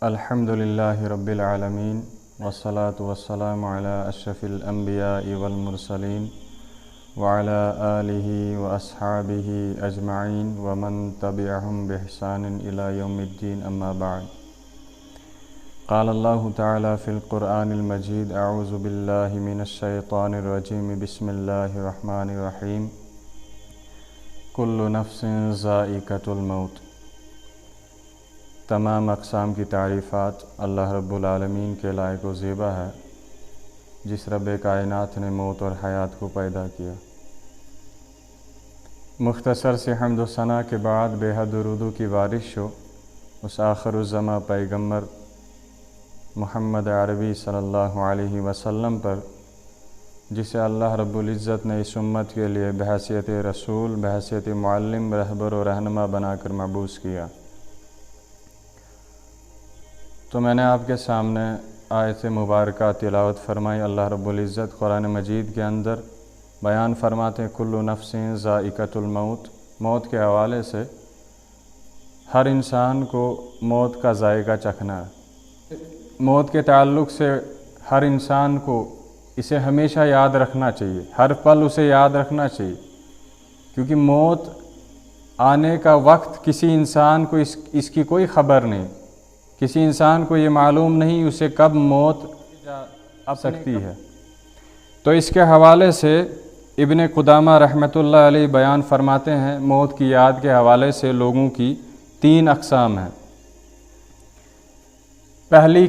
الحمدللہ رب العالمین والصلاة والسلام علی اشرف الانبیاء والمرسلین وعلی آلہ واصحابہ اجمعین ومن تبعہم بإحسان الی یوم الدین اما بعد قال اللہ تعالی فی القرآن المجید اعوذ باللہ من الشیطان الرجیم بسم اللہ الرحمن الرحیم کل نفس ذائقۃ الموت۔ تمام اقسام کی تعریفات اللہ رب العالمین کے لائق و زیبا ہے، جس رب کائنات نے موت اور حیات کو پیدا کیا۔ مختصر سے حمد و ثنا کے بعد بے حد درود کی بارش ہو اس آخر الزماں پیغمبر محمد عربی صلی اللہ علیہ وسلم پر، جسے اللہ رب العزت نے اس امت کے لیے بحیثیت رسول، بحیثیت معلم، رہبر و رہنما بنا کر مبعوث کیا۔ تو میں نے آپ کے سامنے آیت مبارکہ تلاوت فرمائی۔ اللہ رب العزت قرآن مجید کے اندر بیان فرماتے ہیں کل نفس ذائقۃ الموت، موت کے حوالے سے ہر انسان کو موت کا ذائقہ چکھنا ہے۔ موت کے تعلق سے ہر انسان کو اسے ہمیشہ یاد رکھنا چاہیے، ہر پل اسے یاد رکھنا چاہیے، کیونکہ موت آنے کا وقت کسی انسان کو اس کی کوئی خبر نہیں، کسی انسان کو یہ معلوم نہیں اسے کب موت آ سکتی ہے۔ تو اس کے حوالے سے ابن قدامہ رحمۃ اللہ علیہ بیان فرماتے ہیں موت کی یاد کے حوالے سے لوگوں کی 3 اقسام ہیں۔ پہلی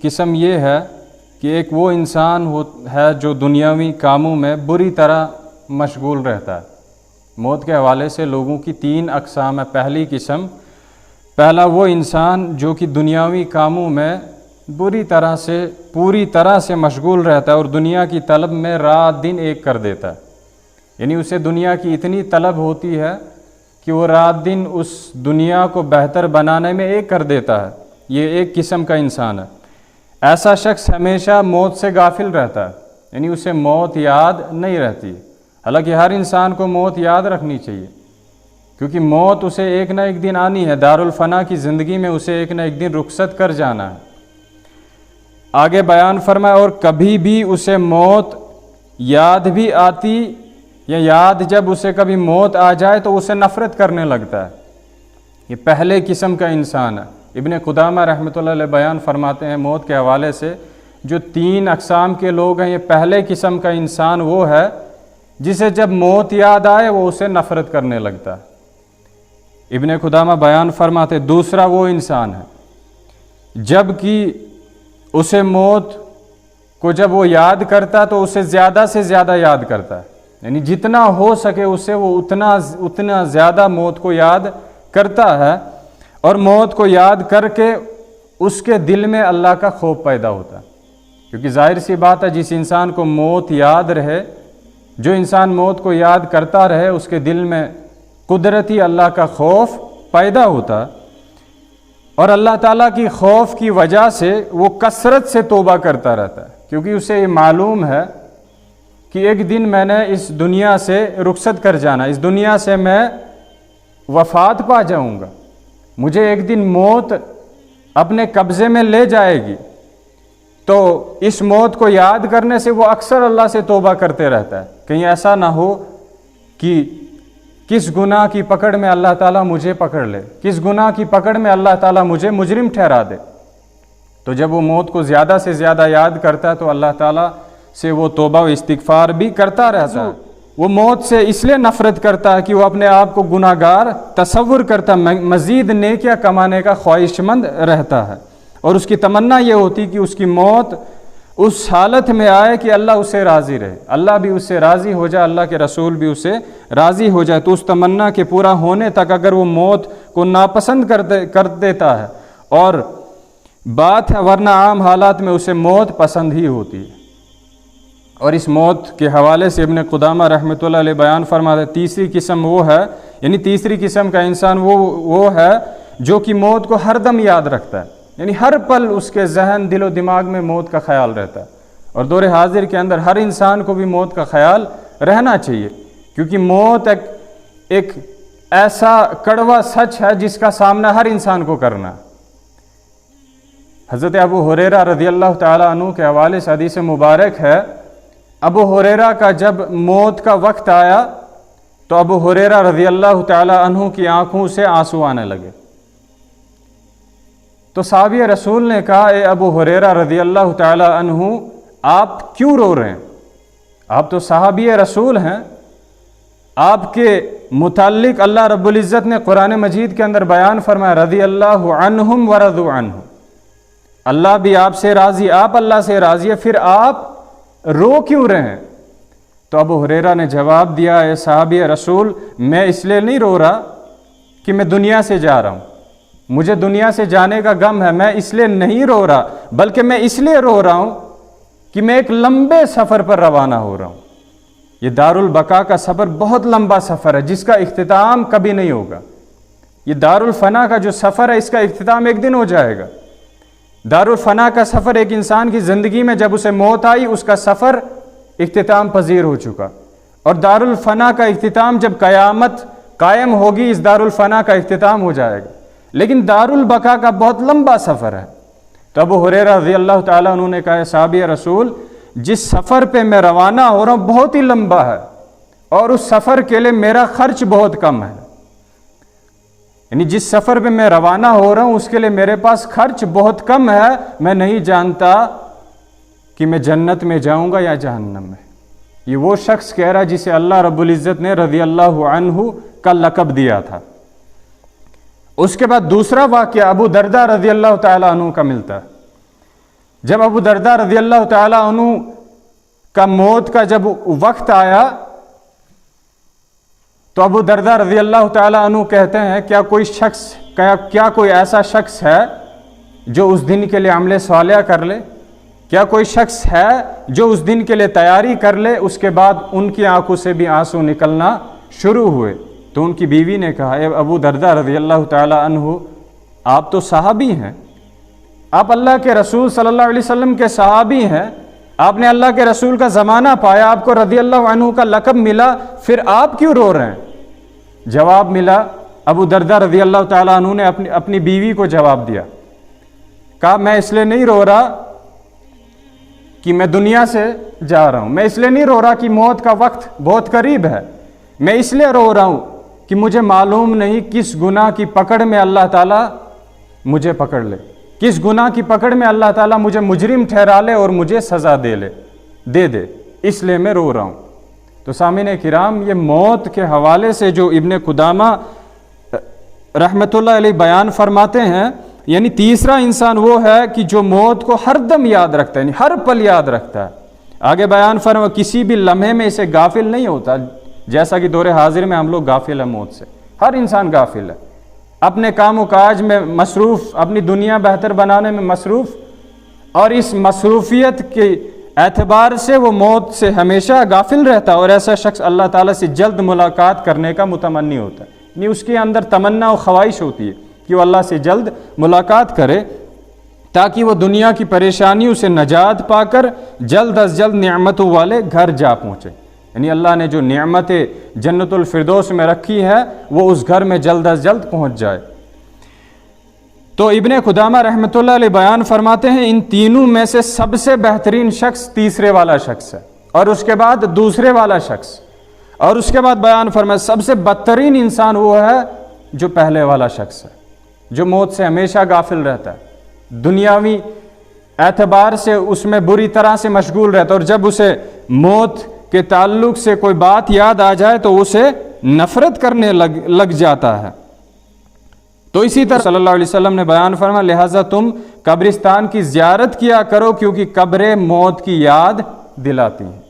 قسم یہ ہے کہ ایک وہ انسان ہے جو دنیاوی کاموں میں بری طرح مشغول رہتا ہے۔ موت کے حوالے سے لوگوں کی 3 اقسام ہے۔ پہلی قسم، پہلا وہ انسان جو کہ دنیاوی کاموں میں پوری طرح سے مشغول رہتا ہے اور دنیا کی طلب میں رات دن ایک کر دیتا ہے، یعنی اسے دنیا کی اتنی طلب ہوتی ہے کہ وہ رات دن اس دنیا کو بہتر بنانے میں ایک کر دیتا ہے۔ یہ ایک قسم کا انسان ہے۔ ایسا شخص ہمیشہ موت سے غافل رہتا ہے، یعنی اسے موت یاد نہیں رہتی۔ حالانکہ ہر انسان کو موت یاد رکھنی چاہیے، کیونکہ موت اسے ایک نہ ایک دن آنی ہے۔ دارالفنا کی زندگی میں اسے ایک نہ ایک دن رخصت کر جانا ہے۔ آگے بیان فرمائے اور کبھی بھی اسے موت یاد بھی آتی یا یاد جب اسے کبھی موت آ جائے تو اسے نفرت کرنے لگتا ہے۔ یہ پہلے قسم کا انسان ہے۔ ابن قدامہ رحمۃ اللہ علیہ بیان فرماتے ہیں موت کے حوالے سے جو 3 اقسام کے لوگ ہیں، یہ پہلے قسم کا انسان وہ ہے جسے جب موت یاد آئے وہ اسے نفرت کرنے لگتا ہے۔ ابن قدامہ بیان فرماتے دوسرا وہ انسان ہے جب کہ اسے موت کو جب وہ یاد کرتا تو اسے زیادہ سے زیادہ یاد کرتا ہے، یعنی جتنا ہو سکے اسے وہ اتنا زیادہ موت کو یاد کرتا ہے، اور موت کو یاد کر کے اس کے دل میں اللہ کا خوف پیدا ہوتا ہے۔ کیونکہ ظاہر سی بات ہے جس انسان کو موت یاد رہے، جو انسان موت کو یاد کرتا رہے، اس کے دل میں قدرتی اللہ کا خوف پیدا ہوتا، اور اللہ تعالیٰ کی خوف کی وجہ سے وہ کثرت سے توبہ کرتا رہتا ہے، کیونکہ اسے یہ معلوم ہے کہ ایک دن میں نے اس دنیا سے رخصت کر جانا، اس دنیا سے میں وفات پا جاؤں گا، مجھے ایک دن موت اپنے قبضے میں لے جائے گی۔ تو اس موت کو یاد کرنے سے وہ اکثر اللہ سے توبہ کرتے رہتا ہے، کہیں ایسا نہ ہو کہ کس گناہ کی پکڑ میں اللہ تعالیٰ مجھے پکڑ لے، کس گناہ کی پکڑ میں اللہ تعالیٰ مجھے مجرم ٹھہرا دے۔ تو جب وہ موت کو زیادہ سے زیادہ یاد کرتا ہے تو اللہ تعالیٰ سے وہ توبہ و استغفار بھی کرتا رہتا ہے۔ وہ موت سے اس لیے نفرت کرتا ہے کہ وہ اپنے آپ کو گناہ گار تصور کرتا، مزید نیکیاں کمانے کا خواہش مند رہتا ہے، اور اس کی تمنا یہ ہوتی کہ اس کی موت اس حالت میں آئے کہ اللہ اس سے راضی رہے، اللہ بھی اس سے راضی ہو جائے، اللہ کے رسول بھی اس سے راضی ہو جائے۔ تو اس تمنا کے پورا ہونے تک اگر وہ موت کو ناپسند کر دیتا ہے، اور بات ہے ورنہ عام حالات میں اسے موت پسند ہی ہوتی ہے۔ اور اس موت کے حوالے سے ابن قدامہ رحمۃ اللہ علیہ بیان فرماتے تیسری قسم وہ ہے، یعنی تیسری قسم کا انسان وہ ہے جو کہ موت کو ہر دم یاد رکھتا ہے، یعنی ہر پل اس کے ذہن دل و دماغ میں موت کا خیال رہتا ہے۔ اور دور حاضر کے اندر ہر انسان کو بھی موت کا خیال رہنا چاہیے، کیونکہ موت ایک ایسا کڑوا سچ ہے جس کا سامنا ہر انسان کو کرنا ہے۔ حضرت ابو ہریرہ رضی اللہ تعالیٰ عنہ کے حوالے سے حدیث مبارک ہے، ابو ہریرہ کا جب موت کا وقت آیا تو ابو ہریرہ رضی اللہ تعالیٰ عنہ کی آنکھوں سے آنسو آنے لگے۔ تو صحابی رسول نے کہا، اے ابو ہریرہ رضی اللہ تعالیٰ عنہ، آپ کیوں رو رہے ہیں؟ آپ تو صحابی رسول ہیں، آپ کے متعلق اللہ رب العزت نے قرآن مجید کے اندر بیان فرمایا، رضی اللہ عنہم ورضوا عنہ، اللہ بھی آپ سے راضی، آپ اللہ سے راضی ہے، پھر آپ رو کیوں رہے ہیں؟ تو ابو ہریرہ نے جواب دیا، اے صحابی رسول، میں اس لیے نہیں رو رہا کہ میں دنیا سے جا رہا ہوں، مجھے دنیا سے جانے کا غم ہے، میں اس لیے نہیں رو رہا، بلکہ میں اس لیے رو رہا ہوں کہ میں ایک لمبے سفر پر روانہ ہو رہا ہوں۔ یہ دارالبقا کا سفر بہت لمبا سفر ہے جس کا اختتام کبھی نہیں ہوگا۔ یہ دارالفنا کا جو سفر ہے اس کا اختتام ایک دن ہو جائے گا۔ دارالفنا کا سفر ایک انسان کی زندگی میں جب اسے موت آئی اس کا سفر اختتام پذیر ہو چکا، اور دارالفنا کا اختتام جب قیامت قائم ہوگی اس دارالفنا کا اختتام ہو جائے گا، لیکن دارالبقا کا بہت لمبا سفر ہے۔ تو ابو ہریرہ رضی اللہ تعالیٰ عنہ نے کہا، صحابی رسول، جس سفر پہ میں روانہ ہو رہا ہوں بہت ہی لمبا ہے، اور اس سفر کے لیے میرا خرچ بہت کم ہے، یعنی جس سفر پہ میں روانہ ہو رہا ہوں اس کے لیے میرے پاس خرچ بہت کم ہے، میں نہیں جانتا کہ میں جنت میں جاؤں گا یا جہنم میں۔ یہ وہ شخص کہہ رہا ہے جسے اللہ رب العزت نے رضی اللہ عنہ کا لقب دیا تھا۔ اس کے بعد دوسرا واقعہ ابو درداء رضی اللہ تعالیٰ عنہ کا ملتا ہے۔ جب ابو درداء رضی اللہ تعالیٰ عنہ کا موت کا جب وقت آیا تو ابو درداء رضی اللہ تعالیٰ عنہ کہتے ہیں، کیا کوئی ایسا شخص ہے جو اس دن کے لیے عمل صالح کر لے؟ کیا کوئی شخص ہے جو اس دن کے لیے تیاری کر لے؟ اس کے بعد ان کی آنکھوں سے بھی آنسو نکلنا شروع ہوئے۔ تو ان کی بیوی نے کہا، اے ابو درداء رضی اللہ تعالیٰ عنہ، آپ تو صحابی ہیں، آپ اللہ کے رسول صلی اللہ علیہ وسلم کے صحابی ہیں، آپ نے اللہ کے رسول کا زمانہ پایا، آپ کو رضی اللہ عنہ کا لقب ملا، پھر آپ کیوں رو رہے ہیں؟ جواب ملا، ابو درداء رضی اللہ تعالیٰ عنہ نے اپنی بیوی کو جواب دیا، کہا میں اس لیے نہیں رو رہا کہ میں دنیا سے جا رہا ہوں، میں اس لیے نہیں رو رہا کہ موت کا وقت بہت قریب ہے، میں اس لیے رو رہا ہوں کہ مجھے معلوم نہیں کس گناہ کی پکڑ میں اللہ تعالیٰ مجھے پکڑ لے، کس گناہ کی پکڑ میں اللہ تعالیٰ مجھے مجرم ٹھہرا لے اور مجھے سزا دے دے، اس لیے میں رو رہا ہوں۔ تو سامعین کرام، یہ موت کے حوالے سے جو ابن قدامہ رحمۃ اللہ علیہ بیان فرماتے ہیں، یعنی تیسرا انسان وہ ہے کہ جو موت کو ہر دم یاد رکھتا ہے، یعنی ہر پل یاد رکھتا ہے۔ آگے بیان فرما، کسی بھی لمحے میں اسے غافل نہیں ہوتا، جیسا کہ دور حاضر میں ہم لوگ غافل ہیں موت سے، ہر انسان غافل ہے، اپنے کام و کاج میں مصروف، اپنی دنیا بہتر بنانے میں مصروف، اور اس مصروفیت کے اعتبار سے وہ موت سے ہمیشہ غافل رہتا ہے، اور ایسا شخص اللہ تعالیٰ سے جلد ملاقات کرنے کا متمنی ہوتا ہے، یعنی اس کے اندر تمنا و خواہش ہوتی ہے کہ وہ اللہ سے جلد ملاقات کرے تاکہ وہ دنیا کی پریشانیوں سے نجات پا کر جلد از جلد نعمتوں والے گھر جا پہنچے، یعنی اللہ نے جو نعمتیں جنت الفردوس میں رکھی ہے وہ اس گھر میں جلد از جلد پہنچ جائے۔ تو ابن قدامہ رحمۃ اللہ علیہ بیان فرماتے ہیں، ان تینوں میں سے سب سے بہترین شخص تیسرے والا شخص ہے، اور اس کے بعد دوسرے والا شخص، اور اس کے بعد بیان فرمایا سب سے بدترین انسان وہ ہے جو پہلے والا شخص ہے، جو موت سے ہمیشہ غافل رہتا ہے، دنیاوی اعتبار سے اس میں بری طرح سے مشغول رہتا ہے، اور جب اسے موت کے تعلق سے کوئی بات یاد آ جائے تو اسے نفرت کرنے لگ جاتا ہے۔ تو اسی طرح صلی اللہ علیہ وسلم نے بیان فرمایا، لہٰذا تم قبرستان کی زیارت کیا کرو کیونکہ قبریں موت کی یاد دلاتی ہیں۔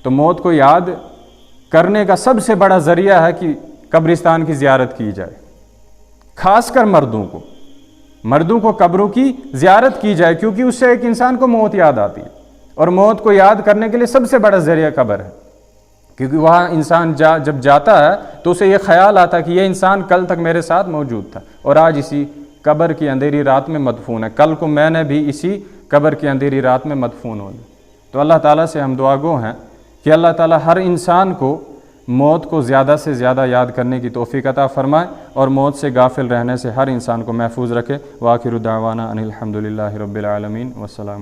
تو موت کو یاد کرنے کا سب سے بڑا ذریعہ ہے کہ قبرستان کی زیارت کی جائے، خاص کر مردوں کو قبروں کی زیارت کی جائے، کیونکہ اس سے ایک انسان کو موت یاد آتی ہے، اور موت کو یاد کرنے کے لیے سب سے بڑا ذریعہ قبر ہے، کیونکہ وہاں انسان جب جاتا ہے تو اسے یہ خیال آتا ہے کہ یہ انسان کل تک میرے ساتھ موجود تھا اور آج اسی قبر کی اندھیری رات میں مدفون ہے، کل کو میں نے بھی اسی قبر کی اندھیری رات میں مدفون ہونا۔ تو اللہ تعالیٰ سے ہم دعا گو ہیں کہ اللہ تعالیٰ ہر انسان کو موت کو زیادہ سے زیادہ یاد کرنے کی توفیق عطا فرمائے اور موت سے غافل رہنے سے ہر انسان کو محفوظ رکھے۔ وآخر دعوانا ان الحمد للہ رب العالمین، والسلام۔